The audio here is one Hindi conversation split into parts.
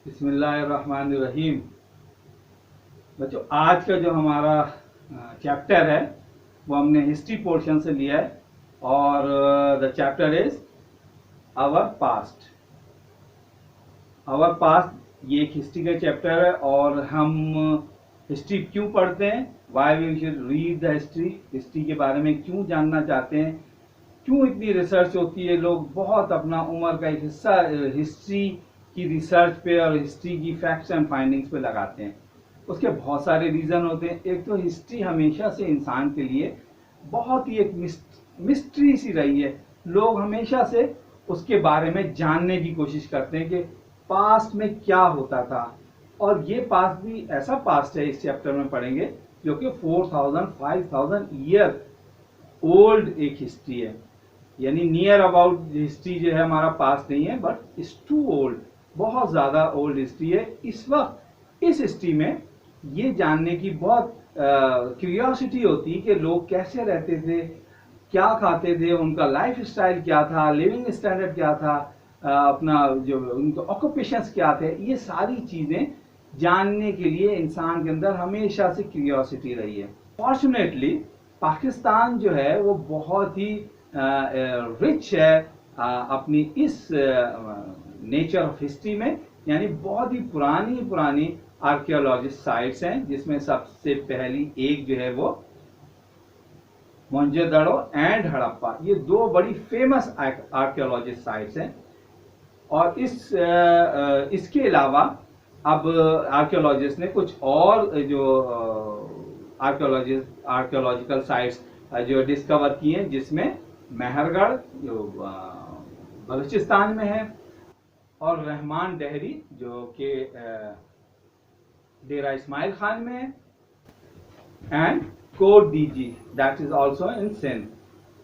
बिस्मिल्लाहिर्रहमानिर्रहीम। बच्चों, आज का जो हमारा चैप्टर है वो हमने हिस्ट्री पोर्शन से लिया है और the chapter is our past. Our past ये एक हिस्ट्री का चैप्टर है और हम हिस्ट्री क्यों पढ़ते हैं, why we should read the history, history के बारे में क्यों जानना चाहते हैं, क्यों इतनी रिसर्च होती है, लोग बहुत अपना उम्र का एक हिस्सा हिस्ट्री की रिसर्च पे और हिस्ट्री की फैक्ट्स एंड फाइंडिंग्स पे लगाते हैं। उसके बहुत सारे रीज़न होते हैं। एक तो हिस्ट्री हमेशा से इंसान के लिए बहुत ही एक मिस्ट्री सी रही है। लोग हमेशा से उसके बारे में जानने की कोशिश करते हैं कि पास्ट में क्या होता था। और ये पास्ट भी ऐसा पास्ट है, इस चैप्टर में पढ़ेंगे, जो कि 4000 5000 ईयर ओल्ड एक हिस्ट्री है। यानी नियर अबाउट हिस्ट्री जो है हमारा पास्ट नहीं है, बट इट्स टू ओल्ड, बहुत ज्यादा ओल्ड हिस्ट्री है। इस वक्त इस हिस्ट्री में ये जानने की बहुत क्यूरियोसिटी होती है कि लोग कैसे रहते थे, क्या खाते थे, उनका लाइफ स्टाइल क्या था, लिविंग स्टैंडर्ड क्या था, अपना जो उनके ऑक्यूपेशंस क्या थे। ये सारी चीजें जानने के लिए इंसान के अंदर हमेशा से क्यूरियोसिटी रही है। फॉर्चुनेटली पाकिस्तान जो है वो बहुत ही रिच है अपनी इस नेचर ऑफ हिस्ट्री में। यानी बहुत ही पुरानी पुरानी आर्कियोलॉजिस्ट साइट्स हैं, जिसमें सबसे पहली एक जो है वो मोहनजोदड़ो एंड हड़प्पा, ये दो बड़ी फेमस आर्कियोलॉजिस्ट साइट्स हैं। और इसके अलावा अब आर्कियोलॉजिस्ट ने कुछ और जो आर्कियोलॉजिकल साइट्स जो डिस्कवर किए हैं, जिसमें मेहरगढ़ जो बलूचिस्तान में है, और रहमान डहरी जो कि डेरा इस्माइल खान में है, and Kot Diji that is also in Sindh.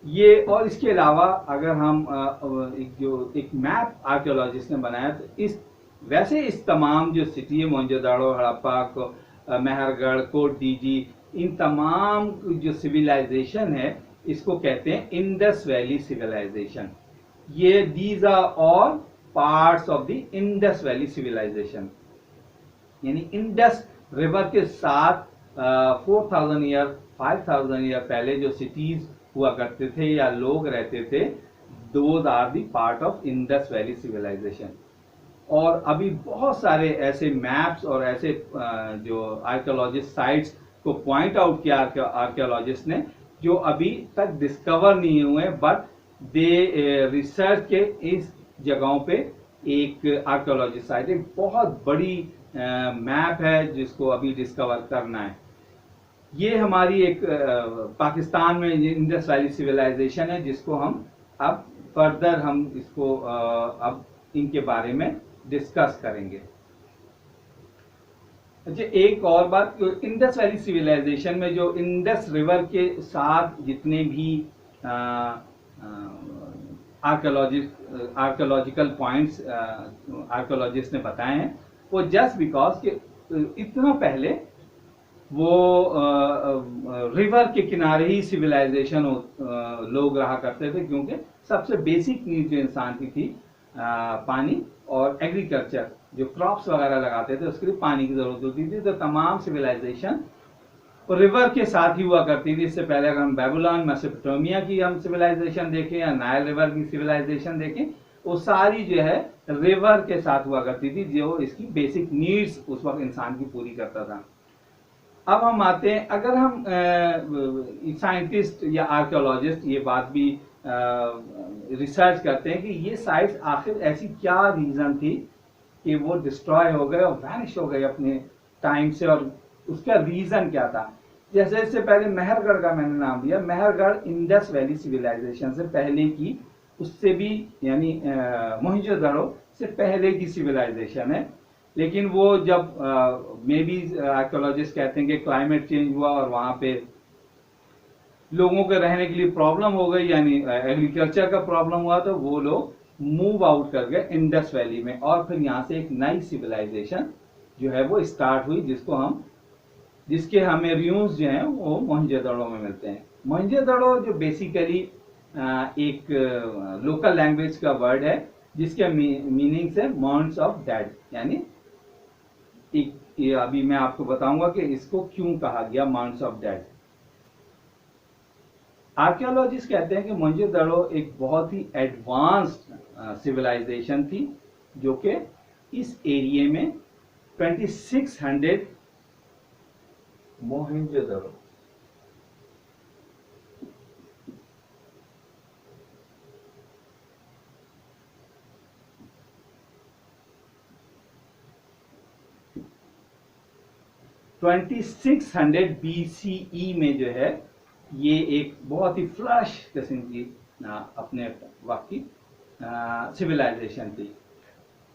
ये और इसके अलावा अगर हम एक मैप आर्कियोलॉजिस्ट ने बनाया, तो इस तमाम जो सिटी है, मोहनजोदड़ो, हड़प्पा, मेहरगढ़, कोट डीजी, इन तमाम जो सिविलाइजेशन है, इसको कहते हैं इंडस वैली सिविलाइजेशन। ये these are all parts of the Indus valley civilisation. यानी इंडस रिवर के साथ 4000 ईयर 5000 ईयर पहले जो सिटीज हुआ करते थे या लोग रहते थे, those are the part of Indus valley civilisation. और अभी बहुत सारे ऐसे मैप्स और ऐसे जो आर्कियोलॉजिस्ट साइट्स को पॉइंट आउट किया आर्कियोलॉजिस्ट ने, जो अभी तक डिस्कवर नहीं हुए, बट दे रिसर्च के इस जगहों पे एक आर्कियोलॉजिस्ट साइट, एक बहुत बड़ी मैप है जिसको अभी डिस्कवर करना है। ये हमारी एक पाकिस्तान में इंडस वैली सिविलाइजेशन है, जिसको हम अब फर्दर हम इसको अब इनके बारे में डिस्कस करेंगे। अच्छा, एक और बात, इंडस वैली सिविलाइजेशन में जो इंडस रिवर के साथ जितने भी आर्कियोलॉजिकल पॉइंट्स आर्कियोलॉजिस्ट ने बताए हैं, वो जस्ट बिकॉज कि इतना पहले वो रिवर के किनारे ही सिविलाइजेशन लोग रहा करते थे, क्योंकि सबसे बेसिक नीड जो इंसान की थी पानी और एग्रीकल्चर, जो क्रॉप्स वगैरह लगाते थे उसके लिए पानी की जरूरत होती थी। तो तमाम सिविलाइजेशन रिवर के साथ ही हुआ करती थी। इससे पहले अगर हम बेबीलोन, मेसोपोटामिया की हम सिविलाइजेशन देखें या नाइल रिवर की सिविलाइजेशन देखें, वो सारी जो है रिवर के साथ हुआ करती थी, जो इसकी बेसिक नीड्स उस वक्त इंसान की पूरी करता था। अब हम आते हैं, अगर हम साइंटिस्ट या आर्कियोलॉजिस्ट ये बात भी रिसर्च करते हैं कि ये साइट्स आखिर ऐसी क्या रीजन थी कि वो डिस्ट्रॉय हो गए और वैनिश हो गए अपने टाइम से, और उसका रीजन क्या था। जैसे इससे पहले मेहरगढ़ का मैंने नाम दिया, मेहरगढ़ इंडस वैली सिविलाइजेशन से पहले की, उससे भी यानी मोहनजोदड़ो से पहले की सिविलाइजेशन है। लेकिन वो जब मे बी आर्कियोलॉजिस्ट कहते हैं कि क्लाइमेट चेंज हुआ और वहां पे लोगों के रहने के लिए प्रॉब्लम हो गई, यानी एग्रीकल्चर का प्रॉब्लम हुआ, तो वो लोग मूव आउट कर गए इंडस वैली में, और फिर यहाँ से एक नई सिविलाइजेशन जो है वो स्टार्ट हुई, जिसके हमें रियूज जो हैं वो मोहनजोदड़ो में मिलते हैं। मोहनजोदड़ो जो बेसिकली एक लोकल लैंग्वेज का वर्ड है, जिसके मीनिंग्स है माउंट्स ऑफ डेड, यानी ये अभी मैं आपको बताऊंगा कि इसको क्यों कहा गया माउंट्स ऑफ डेड। आर्कियोलॉजिस्ट कहते हैं कि मोहनजोदड़ो एक बहुत ही एडवांस्ड सिविलाइजेशन थी जो कि इस एरिया में 2600 मोहनजोदड़ो 2600 BCE में जो है ये एक बहुत ही फ्लश किस्म की अपने वक्त की सिविलाइजेशन थी।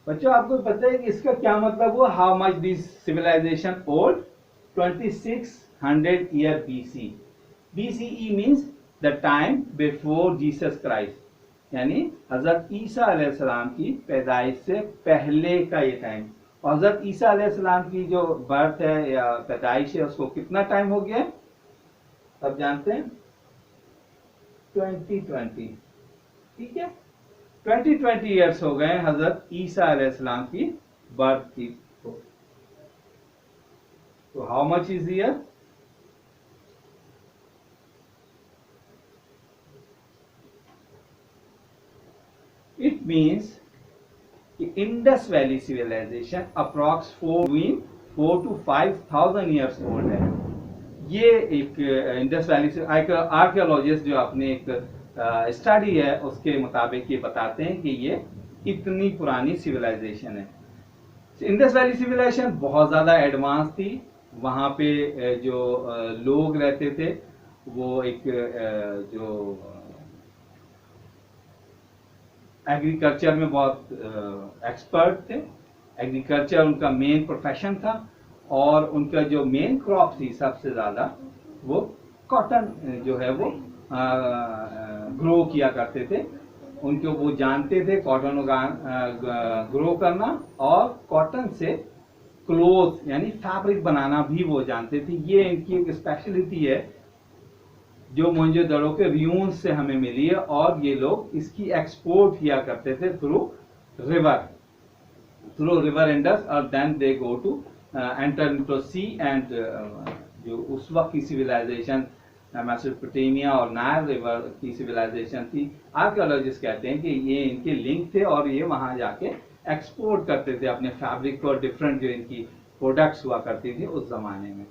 बच्चों आपको पता है कि इसका क्या मतलब हुआ, how much this civilisation old? 2600 year BC। BCE means the time before Jesus Christ, यानी हजरत ईसा अलैहिस्सलाम की पैदाइश से पहले का ये टाइम। और हजरत ईसा अलैहिस्सलाम की जो बर्थ है या पैदाइश है उसको कितना टाइम हो गया अब जानते हैं? 2020। ठीक है, 2020 ईयर्स हो गए हजरत ईसा अलैहिस्सलाम की बर्थ की। तो how much is year? It means Indus valley civilisation approx 4 to 5,000 years old है। ये एक इंडस वैली से आर्कियोलॉजिस्ट जो अपने एक स्टडी है उसके मुताबिक ये बताते हैं कि ये इतनी पुरानी सिविलाइजेशन है। इंडस वैली सिविलाइजेशन बहुत ज्यादा एडवांस थी। वहां पे जो लोग रहते थे वो एक जो एग्रीकल्चर में बहुत एक्सपर्ट थे। एग्रीकल्चर उनका मेन प्रोफेशन था और उनका जो मेन क्रॉप थी सबसे ज्यादा वो कॉटन जो है वो ग्रो किया करते थे। उनको वो जानते थे कॉटन ग्रो करना और कॉटन से क्लोथ यानी फैब्रिक बनाना भी वो जानते थे। ये इनकी एक स्पेशलिटी है जो मोहनजोदड़ो के रियून्स से हमें मिली है और ये लोग इसकी एक्सपोर्ट किया करते थे थ्रू रिवर इंडस और then they go to enter into sea and जो उस वक्त की सिविलाइजेशन मेसोपोटामिया और नाइल रिवर की सिविलाइजेशन थी। आर्कियोलॉजिस्ट कहते हैं कि ये इनके लिंक थे और ये वहां जाके एक्सपोर्ट करते थे अपने फैब्रिक और डिफरेंट जो इनकी प्रोडक्ट्स हुआ करती थी उस जमाने में।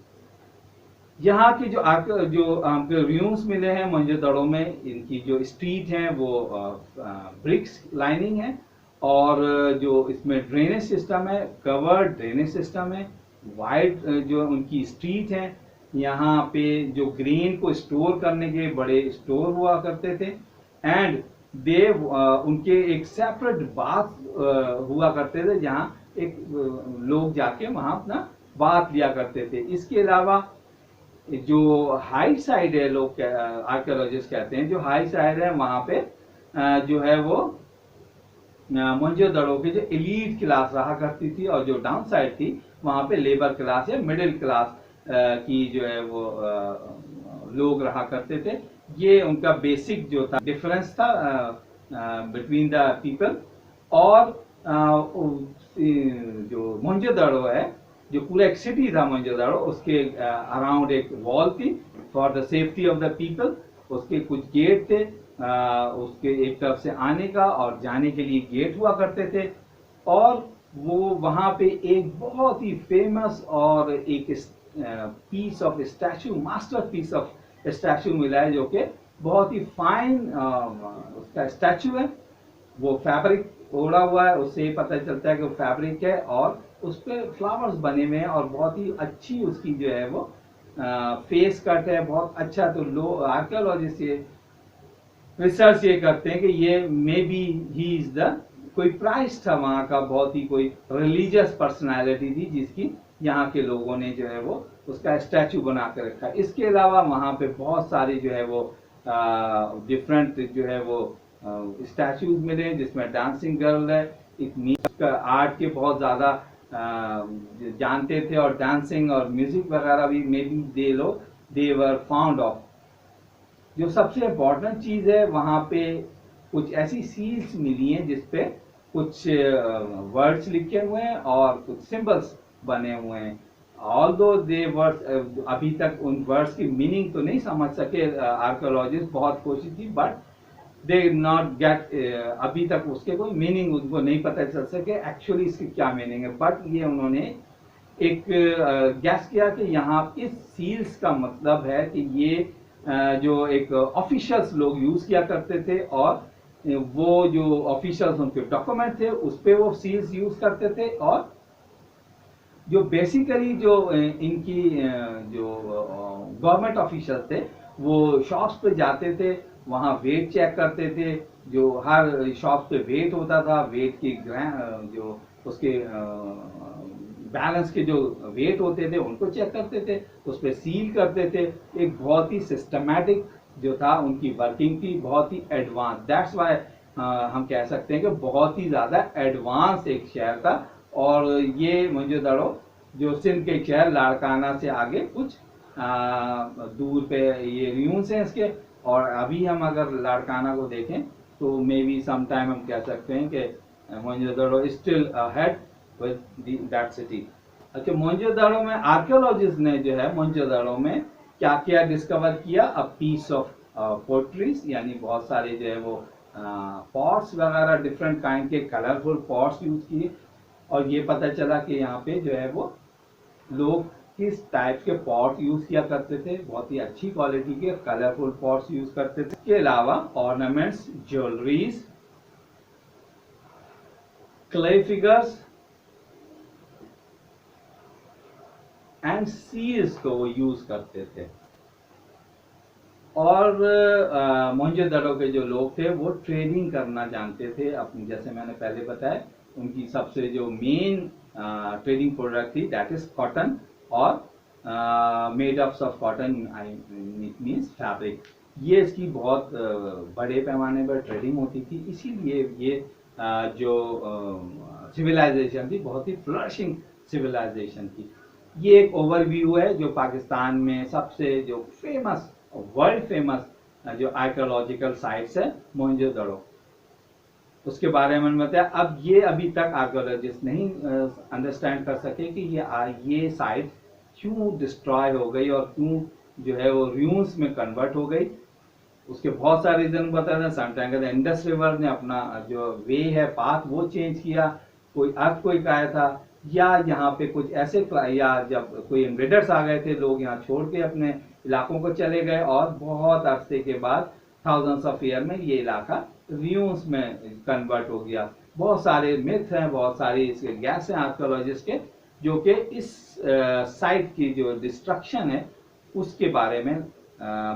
यहाँ की जो हमको रियून्स मिले हैं मोहनजोदड़ो में, इनकी जो स्ट्रीट हैं वो ब्रिक्स लाइनिंग है और जो इसमें ड्रेनेज सिस्टम है कवर्ड ड्रेनेज सिस्टम है। वाइड जो उनकी स्ट्रीट है, यहाँ पे जो ग्रेन को स्टोर करने के बड़े स्टोर हुआ करते थे एंड दे उनके एक सेपरेट बाथ हुआ करते थे जहाँ एक लोग जाके वहाँ अपना बाथ लिया करते थे। इसके अलावा जो हाई साइड है, लोग आर्कियोलॉजिस्ट कहते हैं जो हाई साइड है वहां पे जो है वो मोहनजोदड़ो की जो एलीट क्लास रहा करती थी और जो डाउन साइड थी वहां पे लेबर क्लास या मिडिल क्लास की जो है वो लोग रहा करते थे। ये उनका बेसिक जो था डिफरेंस था बिटवीन द पीपल। और जो मोहनजोदड़ो है जो पूरा एक सिटी था मोहनजोदड़ो उसके अराउंड एक वॉल थी for the safety of the people. उसके कुछ गेट थे, उसके एक तरफ से आने का और जाने के लिए गेट हुआ करते थे। और वो वहां पे एक बहुत ही फेमस और एक piece of statue masterpiece of statue मिला है जो कि बहुत ही फाइन उसका स्टैचू है। वो फैब्रिक ओढ़ा हुआ है, उससे पता चलता है कि वो फैब्रिक है और उस पर फ्लावर्स बने हुए हैं और बहुत ही अच्छी उसकी जो है वो फेस कट है, बहुत अच्छा। तो लोग आर्कियोलॉजिस्ट ये रिसर्च ये करते हैं कि ये may be he is the कोई प्राइस था वहां का, बहुत ही कोई रिलीजियस पर्सनालिटी थी जिसकी यहाँ के लोगों ने जो है वो उसका स्टैचू बना कर रखा। इसके अलावा वहां पे बहुत सारे जो है वो डिफरेंट जो है वो स्टैचूज मिले जिसमें डांसिंग गर्ल है। इतनी आर्ट के बहुत ज्यादा जानते थे और डांसिंग और म्यूजिक वगैरह भी may be they were found of. जो सबसे इम्पोर्टेंट चीज है वहां पे कुछ ऐसी सील्स मिली हैं जिसपे कुछ वर्ड्स लिखे हुए हैं और कुछ सिंबल्स बने हुए हैं। ऑल्दो दे वर्ड्स, अभी तक उन वर्ड्स की मीनिंग तो नहीं समझ सके आर्कियोलॉजिस्ट, बहुत कोशिश की, बट दे नॉट गेट, अभी तक उसके कोई मीनिंग उनको नहीं पता चल सके एक्चुअली इसकी क्या मीनिंग है। बट ये उन्होंने एक गैस किया कि यहाँ इस सील्स का मतलब है कि ये जो एक ऑफिशियल्स लोग यूज किया करते थे, और वो जो ऑफिशियल्स उनके डॉक्यूमेंट थे उस पे वो सील्स यूज करते थे, और जो बेसिकली जो इनकी जो गवर्नमेंट ऑफिशियल थे वो शॉप्स पे जाते थे, वहां वेट चेक करते थे, जो हर शॉप पे वेट होता था, वेट की जो उसके बैलेंस के जो वेट होते थे उनको चेक करते थे, उस पर सील करते थे। एक बहुत ही सिस्टमैटिक जो था उनकी वर्किंग थी, बहुत ही एडवांस। दैट्स वाई हम कह सकते हैं कि बहुत ही ज्यादा एडवांस एक शहर था। और ये मोहनजोदड़ो जो सिंध के शहर लाड़काना से आगे कुछ दूर पे ये र्यून्स हैं इसके, और अभी हम अगर लाड़काना को देखें तो मे बी समटाइम हम कह सकते हैं कि Mohenjodaro still ahead with that city. अच्छा, मोहनजोदड़ो में आर्कियोलॉजिस्ट ने जो है मोहनजोदड़ो में क्या क्या डिस्कवर किया, अ पीस ऑफ पोट्रीज, यानी बहुत सारे जो है वो पॉट्स वगैरह डिफरेंट काइंड के कलरफुल पॉट्स यूज किए, और ये पता चला कि यहाँ पे जो है वो लोग किस टाइप के पॉट यूज किया करते थे, बहुत ही अच्छी क्वालिटी के कलरफुल पॉट्स यूज करते थे। इसके अलावा ornaments, jewelleries, clay figures and seals को वो यूज करते थे। और मोहनजोदड़ो के जो लोग थे वो ट्रेडिंग करना जानते थे अपनी, जैसे मैंने पहले बताया उनकी सबसे जो मेन ट्रेडिंग प्रोडक्ट थी दैट इज कॉटन, और made ups of cotton means fabric. ये इसकी बहुत बड़े पैमाने पर ट्रेडिंग होती थी, इसीलिए ये जो सिविलाइजेशन थी बहुत ही फ्लरिशिंग सिविलाइजेशन थी। ये एक ओवरव्यू है जो पाकिस्तान में सबसे जो फेमस, वर्ल्ड फेमस जो आर्कियोलॉजिकल साइट्स है मोहनजोदड़ो, उसके बारे में बताया। अब ये अभी तक आर्कियोलॉजिस्ट नहीं अंडरस्टैंड कर सके कि ये साइट क्यों डिस्ट्रॉय हो गई और क्यों जो है वो र्यून्स में कन्वर्ट हो गई। उसके बहुत सारे रीजन बताए थे। समटाइम इंडस रिवर ने अपना जो वे है, पाथ, वो चेंज किया, कोई अर्थक्वेक आया था, या यहाँ पे कुछ ऐसे, या जब कोई इन्वेडर्स आ गए थे, लोग यहाँ छोड़ के अपने इलाकों को चले गए, और बहुत अरसे के बाद थाउजेंड्स ऑफ ईयर में ये इलाका र्यून्स में कन्वर्ट हो गया। बहुत सारे मिथ हैं, बहुत सारी इसके गैस हैं आर्कियोलॉजिस्ट के, जो कि इस साइट की जो डिस्ट्रक्शन है उसके बारे में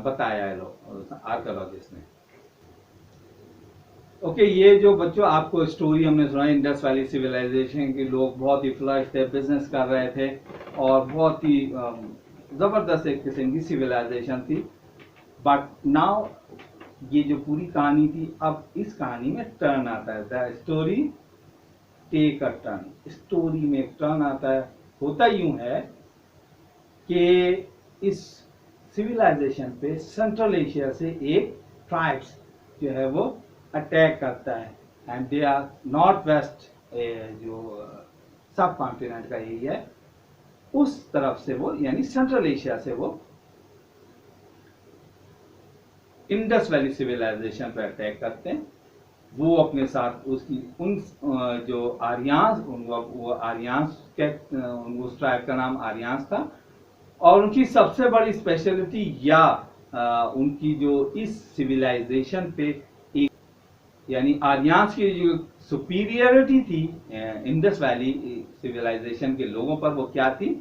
बताया है लोग आर्कियोलॉजिस्ट ने। ओके, ये जो बच्चों आपको स्टोरी हमने सुनाई इंडस वैली सिविलाइजेशन की, लोग बहुत ही फ्लश थे, बिजनेस कर रहे थे, और बहुत ही जबरदस्त एक किस्म की सिविलाइजेशन थी। बट नाउ ये जो पूरी कहानी थी, अब इस कहानी में टर्न आता है, the story take a turn. Story में एक टर्न आता है। होता यूं है कि इस सिविलाइजेशन पे सेंट्रल एशिया से एक ट्राइब्स जो है वो अटैक करता है, and they are north west जो सब कॉन्टिनेंट का एरिया है उस तरफ से वो, यानी सेंट्रल एशिया से वो इंडस वैली सिविलाइजेशन पर अटैक करते हैं। वो अपने साथ उसकी उन जो आर्यांस, वो आर्यांस के, उस ट्राइब का नाम आर्यांस था, और उनकी सबसे बड़ी स्पेशलिटी या उनकी जो इस सिविलाइजेशन पे एक, यानी आर्यांस की जो सुपीरियरिटी थी इंडस वैली सिविलाइजेशन के लोगों पर, वो क्या थी?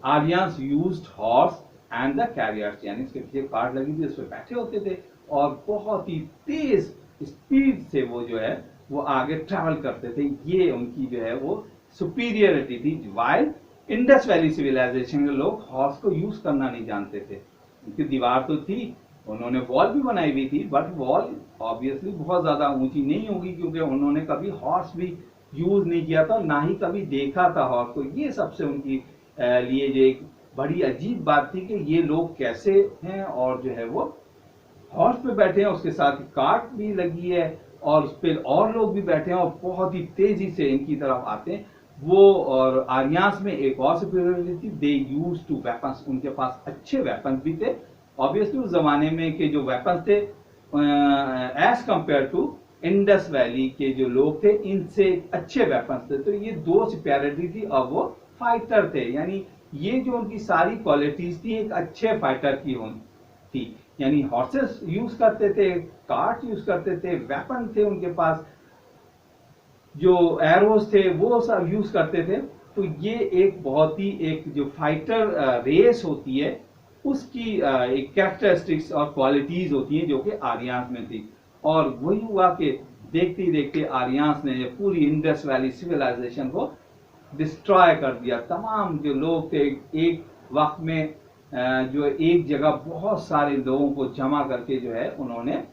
Aryans used horse and the carriers, यानी इसके पीछे कार्ड लगी थी, उस पर बैठे होते थे, और बहुत ही तेज स्पीड से वो जो है वो आगे ट्रैवल करते थे। ये उनकी जो है वो सुपीरियरिटी थी। वाइल इंडस वैली सिविलाइजेशन के लोग हॉर्स को यूज करना नहीं जानते थे। उनकी दीवार तो थी, उन्होंने वॉल भी बनाई हुई थी, बट वॉल ऑब्वियसली बहुत ज्यादा ऊंची नहीं होगी, क्योंकि उन्होंने कभी हॉर्स भी यूज नहीं किया था, ना ही कभी देखा था हॉर्स को। ये सबसे उनकी लिए जो एक बड़ी अजीब बात थी कि ये लोग कैसे हैं, और जो है वो हॉर्स पे बैठे हैं, उसके साथ कार्ट भी लगी है, और उस पर और लोग भी बैठे हैं, और बहुत ही तेजी से इनकी तरफ आते हैं। वो और आर्यंस में एक और सुपीरियरिटी थी, दे यूज टू वेपन्स, उनके पास अच्छे वेपन्स भी थे। ऑब्वियसली उस जमाने में के जो वेपन्स थे as compared to Indus valley के जो लोग थे, इनसे अच्छे वेपन्स थे। तो ये दो सुपीरियरिटी थी और वो फाइटर थे, यानी ये जो उनकी सारी क्वालिटीज थी एक अच्छे फाइटर की थी। यानी हॉर्सेस यूज करते थे, कार्ट यूज करते थे, वेपन थे उनके पास, जो एरोस थे वो सब यूज करते थे। तो ये एक बहुत ही एक जो फाइटर रेस होती है उसकी एक कैरेक्टरिस्टिक्स और क्वालिटीज होती हैं जो कि आर्यंस में थी। और वही हुआ कि देखते ही देखते आर्यंस ने पूरी इंडस वैली सिविलाइजेशन को डिस्ट्रॉय कर दिया। तमाम जो लोग थे एक वक्त में जो एक जगह बहुत सारे लोगों को जमा करके जो है उन्होंने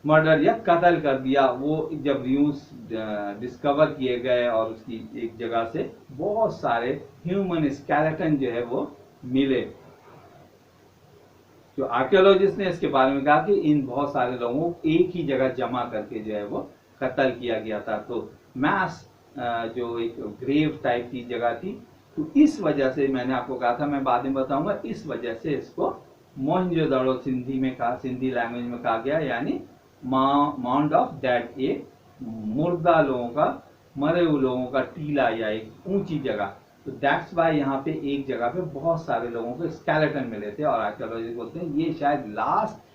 मर्डर या कत्ल कर दिया। वो जब न्यूज डिस्कवर किए गए और उसकी एक जगह से बहुत सारे ह्यूमन स्केलेटन जो है वो मिले, जो आर्कियोलॉजिस्ट ने इसके बारे में कहा कि इन बहुत सारे लोगों को एक ही जगह जमा करके जो है वो कत्ल किया गया था। तो मैस जो एक ग्रेव टाइप की जगह थी, तो इस वजह से मैंने आपको कहा था, मैं बाद में बताऊंगा, इस वजह से इसको मोहनजोदड़ो सिंधी में कहा, सिंधी लैंग्वेज में कहा गया, यानी माउंड ऑफ डेड, एक मुर्दा लोगों का, मरे हुए लोगों का टीला या एक ऊंची जगह। तो दैट्स वाई यहाँ पे एक जगह पे बहुत सारे लोगों को स्केलेटन मिले थे। और आर्कियोलॉजिस्ट बोलते हैं ये शायद लास्ट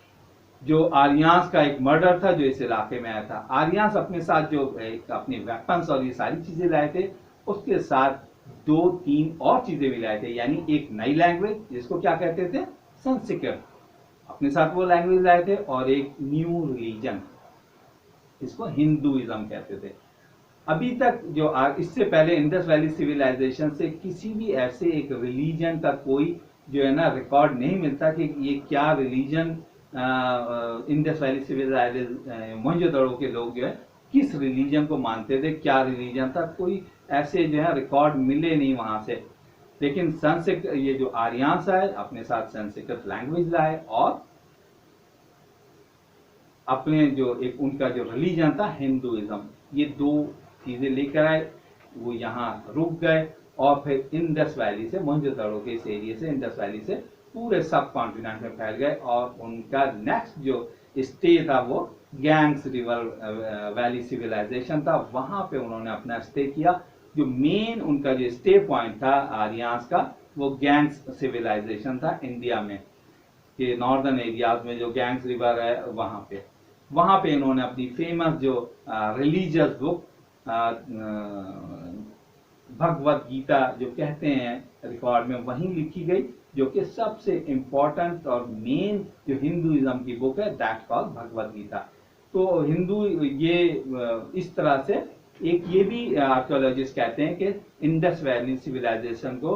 जो आर्यंस का एक मर्डर था जो इस इलाके में आया था। आर्यंस अपने साथ जो अपने वेपन्स और ये सारी चीजें लाए थे, उसके साथ 2-3 और चीजें भी लाए थे, यानी एक नई लैंग्वेज जिसको क्या कहते थे, संस्कृत, अपने साथ वो लैंग्वेज लाए थे, और एक न्यू रिलीजन इसको हिंदुइज्म कहते थे। अभी तक जो इससे पहले इंडस वैली सिविलाइजेशन से किसी भी ऐसे एक रिलीजन का कोई जो है ना रिकॉर्ड नहीं मिलता कि ये क्या religion Indus valley civilisation Mohenjodaro के लोग जो है किस रिलीजन को मानते थे, क्या रिलीजन था, कोई ऐसे जो है रिकॉर्ड मिले नहीं वहां से। लेकिन संस्कृत, ये जो आर्यंस आए अपने साथ संस्कृत लैंग्वेज लाए और अपने जो एक उनका जो रिलीजन था हिंदुइज्म, ये दो चीजें लेकर आए। वो यहाँ रुक गए और फिर इंडस वैली से, मोहनजोदड़ो के इस एरिया से, इंडस वैली से पूरे सब कॉन्टिनेंट में फैल गए। और उनका नेक्स्ट जो स्टे था वो गैंग्स रिवर वैली सिविलाइजेशन था, वहां पे उन्होंने अपना स्टे किया। जो मेन उनका जो स्टे पॉइंट था आर्यंस का, वो गैंग्स सिविलाइजेशन था इंडिया में, कि नॉर्दर्न एरियाज में जो गैंग्स रिवर है वहां पे इन्होंने अपनी फेमस जो रिलीजियस बुक भगवत गीता जो कहते हैं रिकॉर्ड में, वहीं लिखी गई, जो कि सबसे इंपॉर्टेंट और मेन जो हिंदुइज्म की बुक है, दैट कॉल्ड भगवत गीता। तो हिंदू ये इस तरह से एक ये भी आर्कियोलॉजिस्ट कहते हैं कि इंडस वैली सिविलाइजेशन को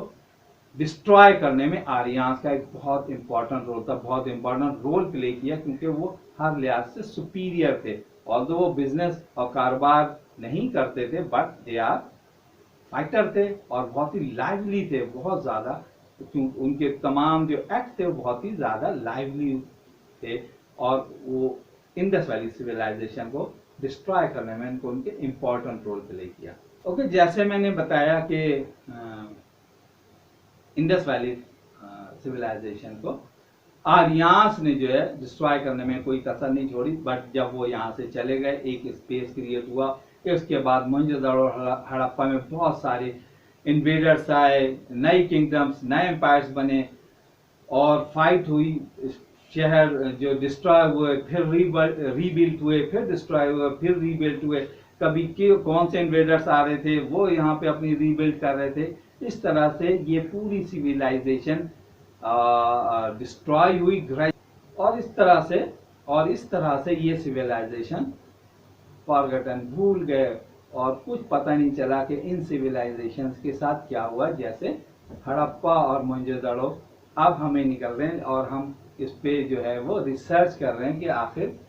डिस्ट्रॉय करने में आर्यंस का एक बहुत इंपॉर्टेंट रोल था, बहुत इंपॉर्टेंट रोल प्ले किया, क्योंकि वो हर लिहाज से सुपीरियर थे। ऑल्दो वो बिजनेस और कारोबार नहीं करते थे, बट दे आर फाइटर थे और बहुत ही लाइवली थे, बहुत ज्यादा, क्योंकि उनके तमाम जो एक्ट थे वो बहुत ही ज्यादा लाइवली थे। और वो इंडस वैली सिविलाइजेशन को डिस्ट्रॉय करने में इनको उनके इंपॉर्टेंट रोल प्ले किया। ओके, जैसे मैंने बताया कि इंडस वैली सिविलाइजेशन को आर्यंस ने जो है डिस्ट्रॉय करने में कोई कसर नहीं छोड़ी, बट जब वो यहाँ से चले गए एक स्पेस क्रिएट हुआ। इसके बाद मोहनजोदड़ो हड़प्पा में बहुत सारे इन्वेडर्स आए, नई किंगडम्स, नए एम्पायर्स बने और फाइट हुई। शहर जो डिस्ट्रॉय हुए, फिर रीबिल्ड हुए, फिर डिस्ट्रॉय हुए, फिर रीबिल्ड हुए। कभी कौन से इन्वेडर्स आ रहे थे वो यहाँ पे अपनी रीबिल्ड कर रहे थे। इस तरह से ये पूरी सिविलाइजेशन डिस्ट्रॉय हुई और इस तरह से ये सिविलाइजेशन फॉरगॉटन, भूल गए, और कुछ पता नहीं चला कि इन सिविलाइजेशंस के साथ क्या हुआ। जैसे हड़प्पा और मोहनजोदड़ो, अब हमें निकल रहे हैं और हम इस पे जो है वो रिसर्च कर रहे हैं कि आखिर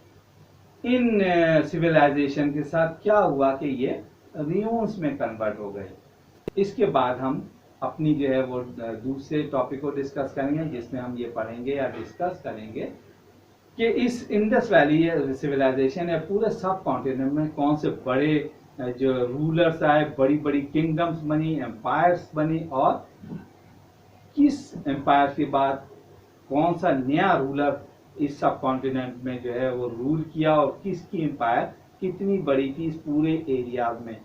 इन सिविलाइजेशन के साथ क्या हुआ कि ये रियून्स में कन्वर्ट हो गए। इसके बाद हम अपनी जो है वो दूसरे टॉपिक को डिस्कस करेंगे, जिसमें हम ये पढ़ेंगे या डिस्कस करेंगे कि इस इंडस वैली सिविलाइजेशन या पूरे सब कॉन्टिनेंट में कौन से बड़े जो रूलर्स आए, बड़ी बड़ी किंगडम्स बनी, एम्पायर्स बनी, और किस एम्पायर के बाद कौन सा नया रूलर इस सब कॉन्टिनेंट में जो है वो रूल किया, और किसकी एम्पायर कितनी बड़ी थी इस पूरे एरिया में,